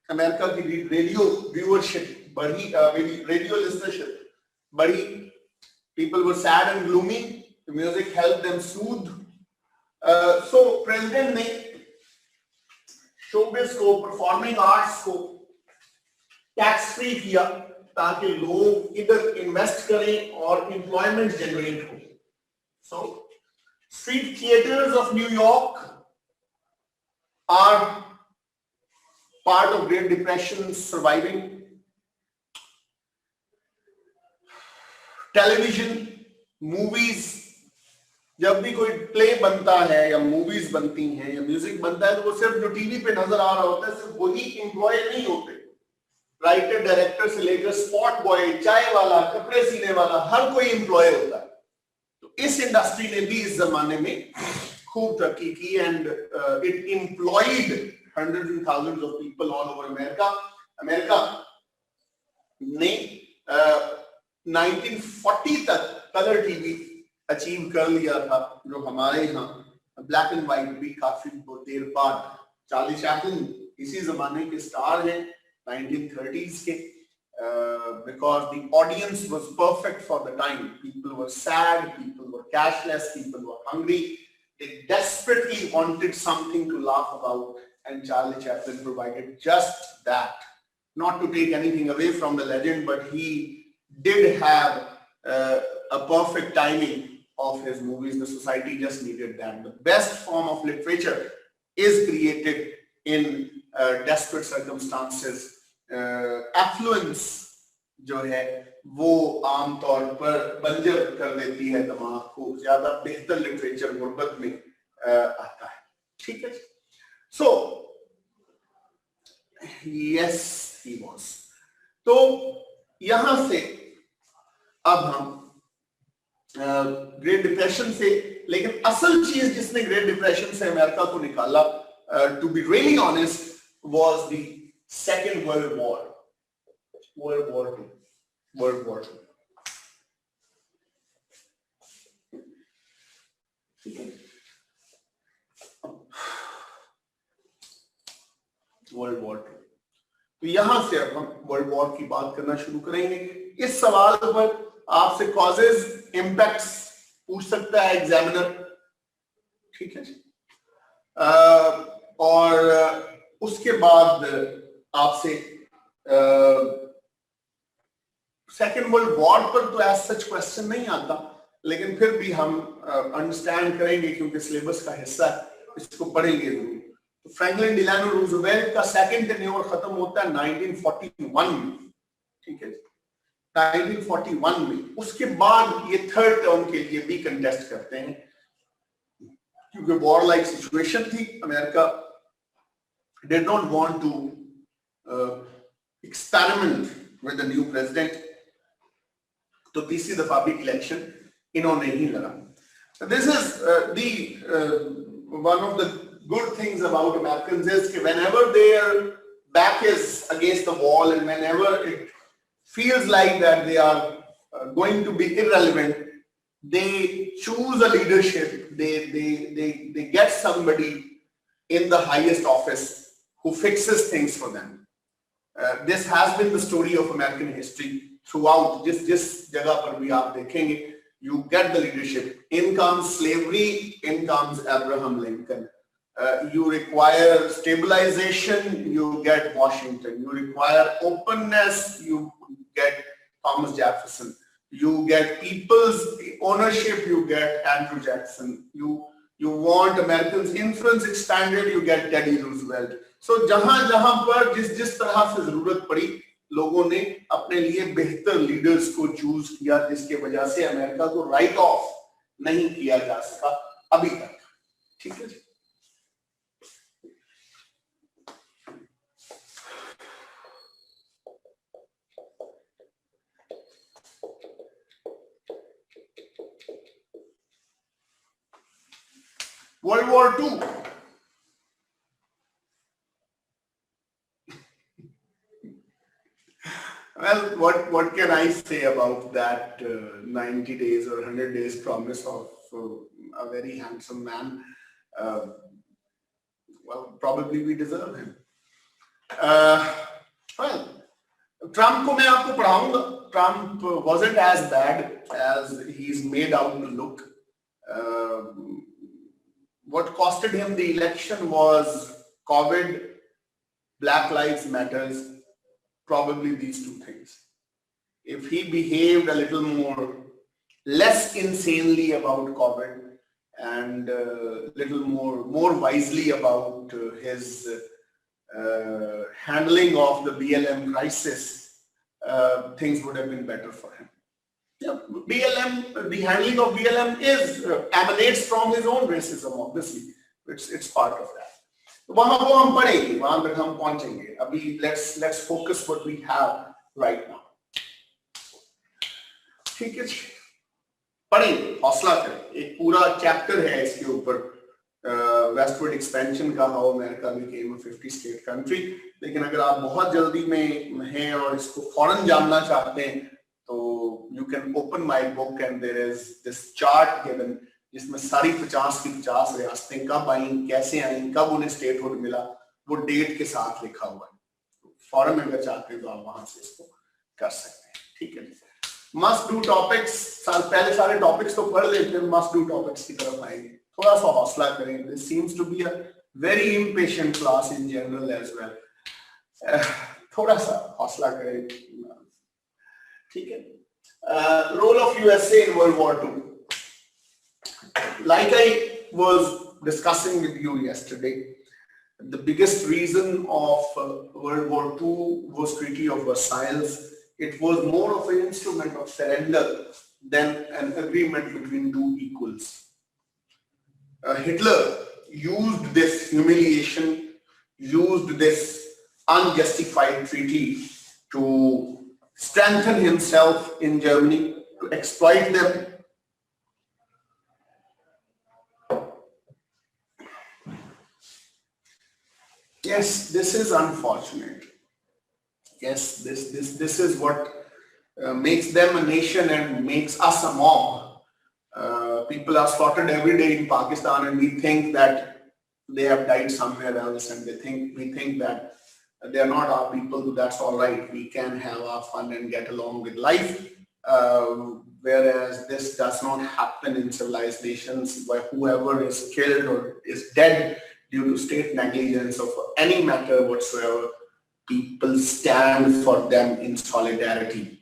America की radio viewership बढ़ी, रेडियो लिसनरशिप बढ़ी। People were sad and gloomy, music help them Sood. So president ने शोबिज को, परफॉर्मिंग आर्ट्स को टैक्स फ्री किया ताकि लोग इधर इन्वेस्ट करें और एम्प्लॉयमेंट जनरेट हो। So, street theaters of New York are part of Great Depression surviving. Television, movies, जब भी कोई प्ले बनता है या मूवीज बनती हैं या म्यूजिक बनता है तो वो सिर्फ जो टीवी पे नजर आ रहा होता है सिर्फ वही एम्प्लॉय नहीं होते। राइटर डायरेक्टर से लेकर स्पॉट बॉय, चाय वाला, कपड़े सीने वाला, हर कोई एम्प्लॉय होता है। इस इंडस्ट्री ने भी इस जमाने में खूब तरक्की की and it employed hundreds and thousands of people all over America. America ने 1940 तक कलर टीवी अचीव कर लिया था, जो हमारे यहाँ ब्लैक एंड व्हाइट भी काफी देर बाद। चार्ली चैपलिन इसी जमाने के स्टार हैं 1930s के। Because the audience was perfect for the time. People were sad, people were cashless, people were hungry. They desperately wanted something to laugh about, and Charlie Chaplin provided just that. Not to take anything away from the legend, but he did have a perfect timing of his movies. The society just needed that. The best form of literature is created in desperate circumstances. Affluence जो है वो आमतौर पर बंजर कर देती है दिमाग को, ज्यादा बेहतर लिटरेचर गुर्बत में आता है। ठीक है, सो यस ही वाज। तो यहां से अब हम ग्रेट डिप्रेशन से, लेकिन असल चीज जिसने ग्रेट डिप्रेशन से अमेरिका को निकाला, to be really honest, was the second world war, world war two. World war two. तो यहां से अब हम वर्ल्ड वॉर की बात करना शुरू करेंगे। इस सवाल पर आपसे कॉजेज इंपैक्ट्स पूछ सकता है एग्जामिनर, ठीक है जी। और उसके बाद आपसे सेकेंड वर्ल्ड वॉर पर तो एज सच क्वेश्चन नहीं आता, लेकिन फिर भी हम अंडरस्टैंड करेंगे क्योंकि सिलेबस का हिस्सा है, इसको पढ़ेंगे जरूर। तो फ्रैंकलिन डिलानो रूजवेल्ट का सेकंड टेन्योर खत्म होता है 1941 में, ठीक है, 1941 में। उसके बाद ये थर्ड टर्म के लिए भी कंटेस्ट करते हैं क्योंकि वॉर लाइक सिचुएशन थी। America did not want to experiment with the new president, तो तीसरी दफा भी इलेक्शन इन्होंने ही लड़ा। This is one of the good things about Americans is that whenever their back is against the wall and whenever it feels like that they are going to be irrelevant, they choose a leadership, they get somebody in the highest office who fixes things for them. This has been the story of American history throughout. जिस जगह पर भी आप देखेंगे, you get the leadership. In comes slavery, in comes Abraham Lincoln. You require stabilization, you get Washington. You require openness, you get Thomas Jefferson. You get people's ownership, you get Andrew Jackson. You want Americans' influence expanded, you get Teddy Roosevelt. So जहां पर जिस तरह से जरूरत पड़ी, लोगों ने अपने लिए बेहतर लीडर्स को चूज किया, जिसके वजह से अमेरिका को राइट ऑफ नहीं किया जा सका अभी तक, ठीक है जी। World War II. Well, what can I say about that 90 days or 100 days promise of a very handsome man? Well, probably we deserve him. Well, Trump को मैं आपको पढ़ाऊंगा. Trump wasn't as bad as he's made out to look. What costed him the election was COVID, Black Lives Matters, probably these two things. If he behaved a little more, less insanely about COVID and little more wisely about his handling of the BLM crisis, things would have been better for him. Yeah, BLM, the handling of BLM emanates from his own racism, obviously. It's part of that. वहां वो हम पढ़ेंगे, वहां तक हम पहुंचेंगे. अभी let's focus what we have right now. ठीक है, पढ़ेंगे, हौसला करें. एक पूरा चैप्टर है इसके ऊपर, वेस्टवर्ड एक्सपेंशन का, how America became a 50 state country. लेकिन अगर आप बहुत जल्दी में हैं और इसको फौरन जानना चाहते हैं, तो you can open my book and there is this chart given जिसमें सारी 50 की 50 रियासतें कब आई, कैसे आई, कब उन्हें स्टेटहुड मिला, वो डेट के साथ लिखा हुआ है. फॉरम अगर चाहते हैं तो आप वहां से इसको कर सकते हैं, ठीक है. मस्ट डू टॉपिक्स, पहले सारे टॉपिक्स तो पढ़ लेते हैं, मस्ट डू टॉपिक्स की तरफ आएंगे. थोड़ा सा हौसला करें. This seems to be a very impatient class in general as well. थोड़ा सा हौसला करें, ठीक है. Role of USA in World War II. Like I was discussing with you yesterday, the biggest reason of World War II was Treaty of Versailles. It was more of an instrument of surrender than an agreement between two equals. Hitler used this humiliation, used this unjustified treaty to strengthen himself in Germany, to exploit them. Yes, this is unfortunate. Yes, this is what makes them a nation and makes us a mob. People are slaughtered every day in Pakistan, and we think that they have died somewhere else, and we think that they are not our people. That's all right. We can have our fun and get along with life. Whereas this does not happen in civilized nations, where whoever is killed or is dead due to state negligence of any matter whatsoever, people stand for them in solidarity.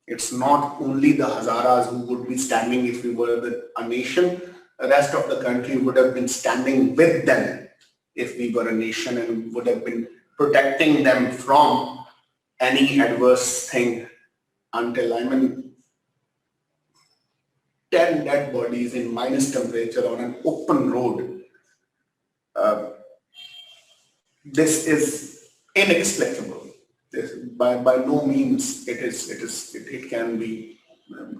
It's not only the Hazaras who would be standing if we were a nation. The rest of the country would have been standing with them if we were a nation, and would have been protecting them from any adverse thing until 10 dead bodies in minus temperature on an open road. This is inexplicable. This, by no means it can be.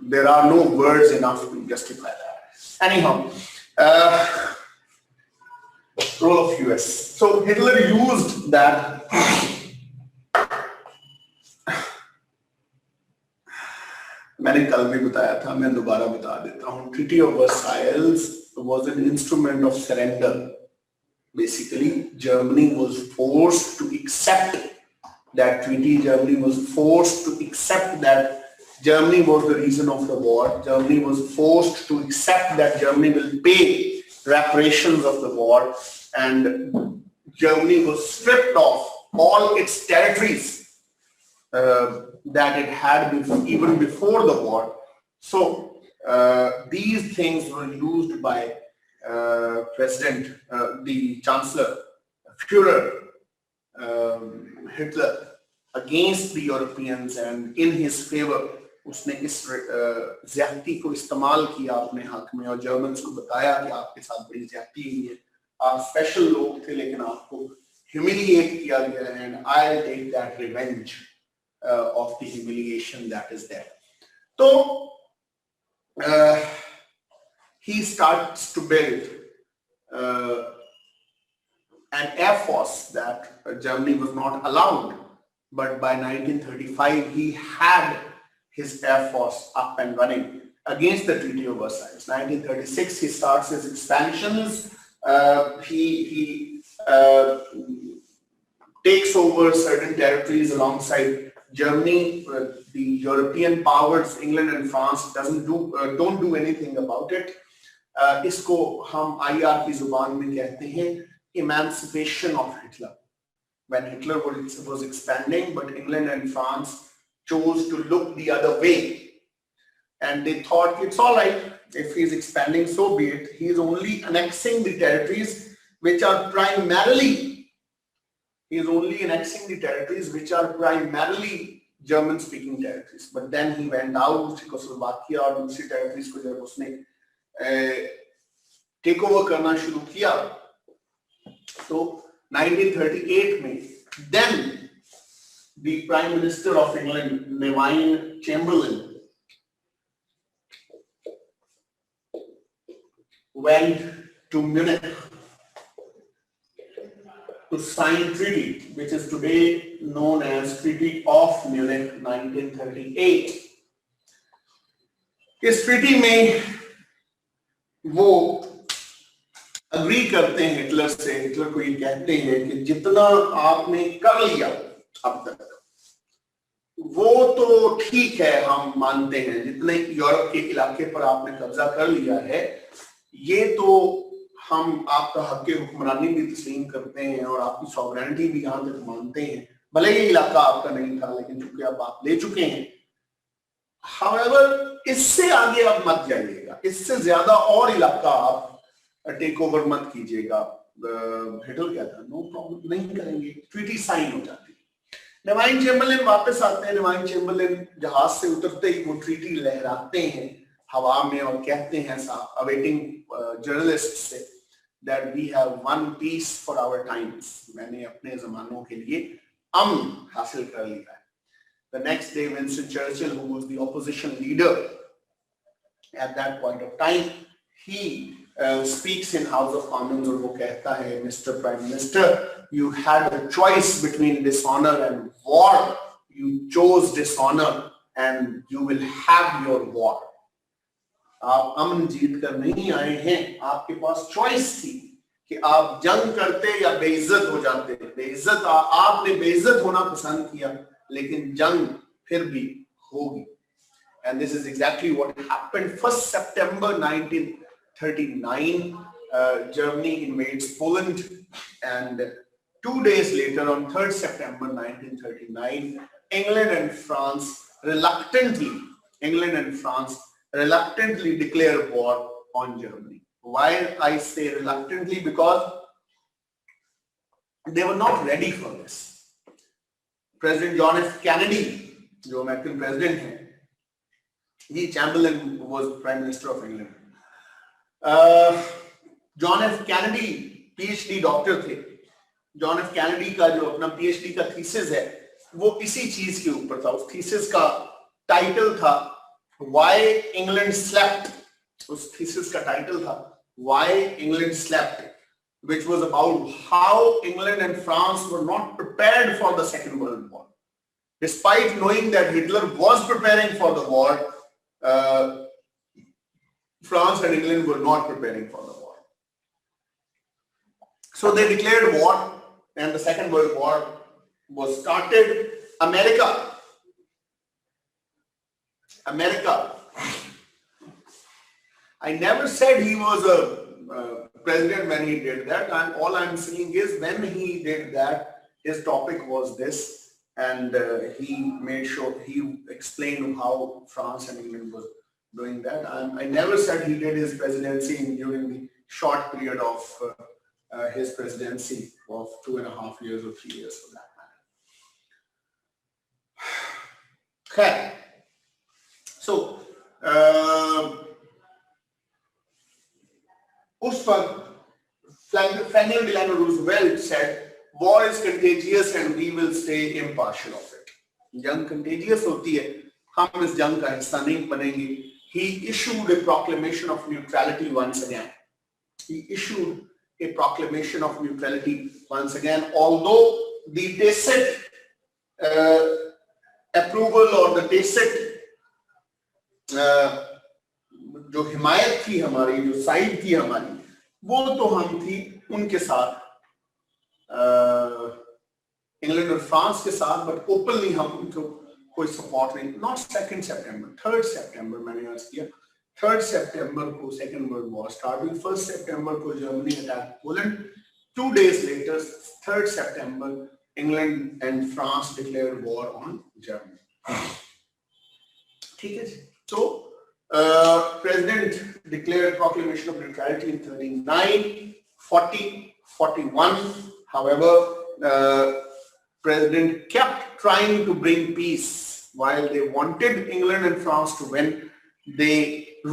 There are no words enough to justify that. Anyhow, role of US. So Hitler used that. मैंने कल भी बताया था, मैं दोबारा बता देता हूँ. Treaty of Versailles was an instrument of surrender. Basically, Germany was forced to accept that treaty. Germany was forced to accept that Germany was the reason of the war. Germany was forced to accept that Germany will pay reparations of the war, and Germany was stripped of all its territories that it had even before the war. So these things were used by President, the Chancellor, Führer, Hitler, against the Europeans, and in his favor. उसने इस ज़्यादती को इस्तेमाल किया अपने हक में, और Germans को बताया कि आपके साथ बड़ी ज़्यादती हुई है, आप स्पेशल लोग थे लेकिन आपको ह्यूमिलिएट किया गया है, and I'll take that revenge of the humiliation that is there. So he starts to build an air force that Germany was not allowed, but by 1935 he had his air force up and running against the Treaty of Versailles. 1936 he starts his expansions. He takes over certain territories alongside Germany. The European powers, England and France, don't do anything about it. इसको हम IR की जुबान में कहते हैं emancipation of Hitler. When Hitler was expanding, but England and France chose to look the other way, and they thought it's all right if he's expanding, so be it. He's only annexing the territories which are primarily German-speaking territories. But then he went out, Czechoslovakia और दूसरी territories को जब उसने take over करना शुरू किया, तो 1938 में then the Prime Minister of England, Neville Chamberlain, went to Munich to sign treaty, which is today known as Treaty of Munich 1938. इस treaty में वो अग्री करते हैं हिटलर से. हिटलर को ये कहते हैं कि जितना आपने कर लिया अब तक वो तो ठीक है, हम मानते हैं. जितने यूरोप के इलाके पर आपने कब्जा कर लिया है, ये तो हम आपका हक हुक्मरानी भी तस्लीम करते हैं और आपकी सॉवरेनिटी भी यहाँ तक मानते हैं. भले ये इलाका आपका नहीं था, लेकिन चूंकि अब आप ले चुके हैं. हाउएवर, इससे आगे अब मत जाइएगा, इससे ज्यादा और इलाका आप टेक ओवर मत कीजिएगा. हिटलर कहता नो प्रॉब्लम, नहीं करेंगे. ट्रीटी साइन हो जाती. डिवाइन चैम्बरलिन वापस आते हैं। डिवाइन चैम्बरलिन जहाज से उतरते ही वो ट्रीटी लहराते हैं हवा में और कहते हैं अवेटिंग जर्नलिस्ट से that we have one peace for our times. मैंने अपने ज़मानों के लिए अमन हासिल कर लिया है। The next day, Winston Churchill, who was the opposition leader at that point of time, he speaks in House of Commons और वो कहता है, Mr. Prime Minister, you had a choice between dishonor and war. You chose dishonor and you will have your war. आप अमन जीत कर नहीं आए हैं, आपके पास चॉइस थी कि आप जंग करते या बेइज्जत हो जाते। बेइज्जत आपने बेइज्जत होना पसंद किया, लेकिन जंग फिर भी होगी। And this is exactly what happened. 1st September 1939, Germany invades Poland, and 2 days later, on 3rd September 1939, England and France reluctantly declare war on Germany. Why I say reluctantly? Because they were not ready for this. President John F. Kennedy, जो American president हैं, he Chamberlain was Prime Minister of England. John F. Kennedy PhD doctor थे। John F. Kennedy का जो अपना PhD का thesis है वो इसी चीज के ऊपर था। उस थीसिस का टाइटल था Why England Slept. उस थीसिस का टाइटल था Why England Slept, which was about how England and France were not prepared for the Second World War. Despite knowing that Hitler was preparing for the war, France and England were not preparing for the war. So they declared war, and the Second World War was started. America. I never said he was a president when he did that. All I'm saying is when he did that, his topic was this, and he made sure he explained how France and England was doing that. I never said he did his presidency during the short period of his presidency of 2.5 years or 3 years for that matter. Okay. So, उस वक्त Franklin Delano Roosevelt said, "War is contagious and we will stay impartial of it." जंग contagious होती है, हम इस जंग का हिस्सा नहीं बनेंगे। He issued a proclamation of neutrality once again. Although the tacit approval or the tacit जो हिमायत थी हमारी, जो साइड थी हमारी, वो तो हम थी उनके साथ, इंग्लैंड और फ्रांस के साथ, बट ओपनली हम उनको कोई सपोर्ट नहीं। नॉट 2 सितंबर, 3 सितंबर मैंने अर्ज किया, 3 सितंबर को सेकेंड वर्ल्ड वॉर स्टार्ट हुई। 1 सितंबर को Germany attack Poland, 2 days later 3 September England and France declared war on Germany. ठीक है जी। So President declared proclamation of neutrality in 39, 40, 41. However, President kept trying to bring peace. While they wanted England and France to win, they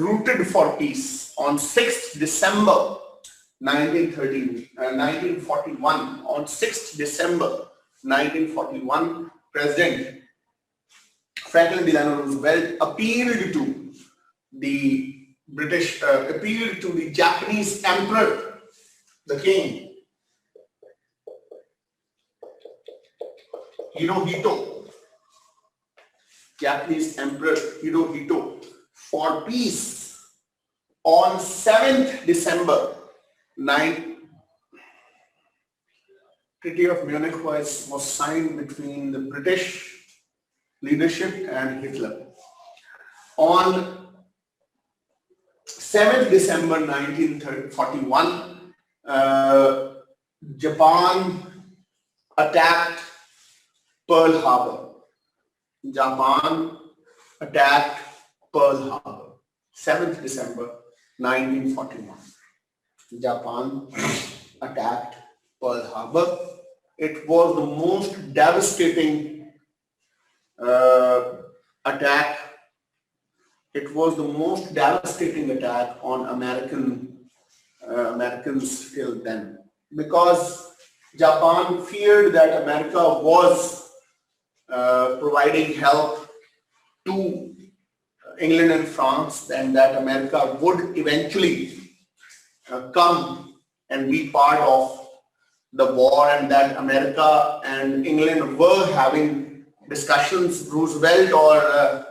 rooted for peace. On 6th December 1941, on 6th December 1941, President Franklin Delano Roosevelt appealed to the Japanese emperor, the king Hirohito, Japanese emperor Hirohito, for peace. On 7th December, Treaty of Munich was signed between the British leadership and Hitler. On 7th December 1941, Japan attacked Pearl Harbor. 7th December 1941. Japan attacked Pearl Harbor. It was the most devastating attack. It was the most devastating attack on Americans till then, because Japan feared that America was providing help to England and France, and that America would eventually come and be part of the war, and that America and England were having discussions. Roosevelt और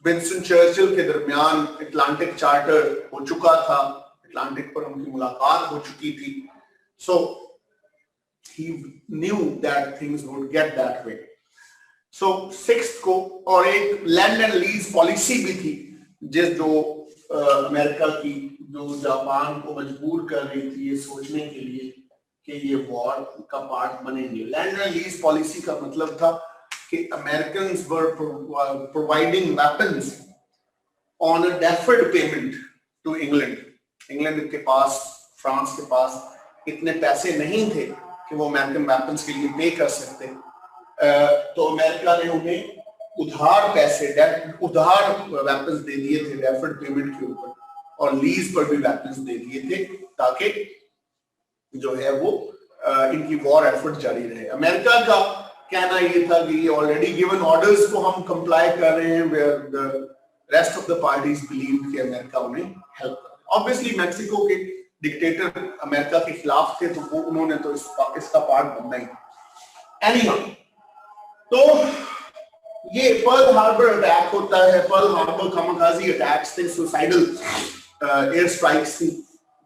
Winston Churchill के दरमियान Atlantic charter हो चुका था, Atlantic पर उनकी मुलाकात हो चुकी थी. So he knew that things would get that way. So 6th को, और एक लैंड एंड लीज पॉलिसी भी थी जो अमेरिका की, जो जापान को मजबूर कर रही थी ये सोचने के लिए कि ये वॉर का पार्ट बनेंगे. लैंड एंड लीज पॉलिसी का मतलब था कि Americans were providing weapons on a deferred payment to England. England के पास, फ्रांस के पास इतने पैसे नहीं थे कि वो अमेरिकन वेपन्स के लिए पे कर सकते, तो अमेरिका ने उन्हें उधार पैसे, उधार वेपन्स दे दिए थे डेफर्ड पेमेंट के ऊपर, और लीज पर भी वेपन्स दे दिए थे ताकि जो है वो इनकी वॉर एफर्ट जारी रहे. अमेरिका का कहना ये था कि ये ऑलरेडी गिवन ऑर्डर्स को हम कंप्लाई कर रहे हैं, where the rest of the parties believed कि अमेरिका उन्हें हेल्प करे. ऑब्वियसली मैक्सिको के डिक्टेटर अमेरिका के खिलाफ थे, तो वो उन्होंने तो इसका पार्ट बनना ही. एनीहाउ, तो ये पर्ल हार्बर अटैक होता है. पर्ल हार्बर कामाकाजी अटैक्स थे, सुसाइडल एयर स्ट्राइक्स थी,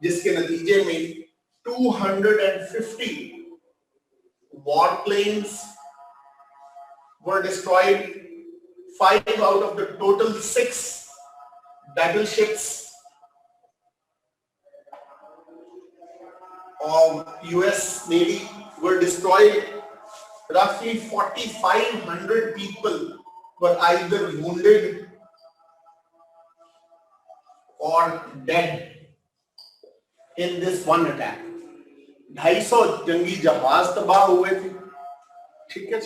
जिसके नतीजे में 250 warplanes were destroyed. 5 out of the total 6 battleships of US Navy were destroyed. Roughly 4,500 people were either wounded or dead in this one attack. 250 जंगी जहाज तबाह हुए थे. ठीक है,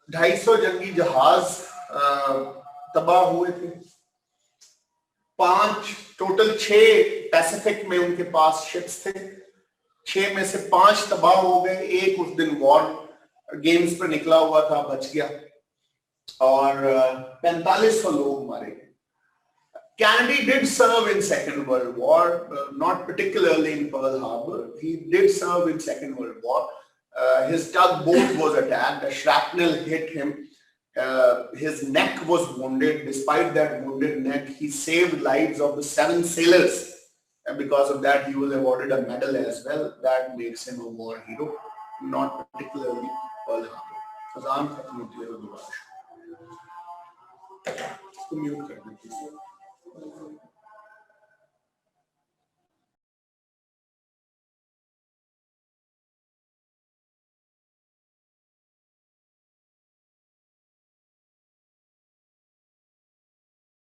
250 जंगी जहाज तबाह हुए थे. 6 पैसिफिक में उनके पास शिप्स थे. 6 में से 5 तबाह हो गए. एक उस दिन वॉर गेम्स पर निकला हुआ था, बच गया, और 4500 लोग मारे गए. Kennedy did serve in Second World War, not particularly in Pearl Harbor. He did serve in Second World War. His tugboat was attacked. A shrapnel hit him. His neck was wounded. Despite that wounded neck, he saved lives of the 7 sailors. And because of that, he was awarded a medal as well. That makes him a war hero, not particularly Pearl Harbor. Azan khatam होती है दोबारा. Mute करना.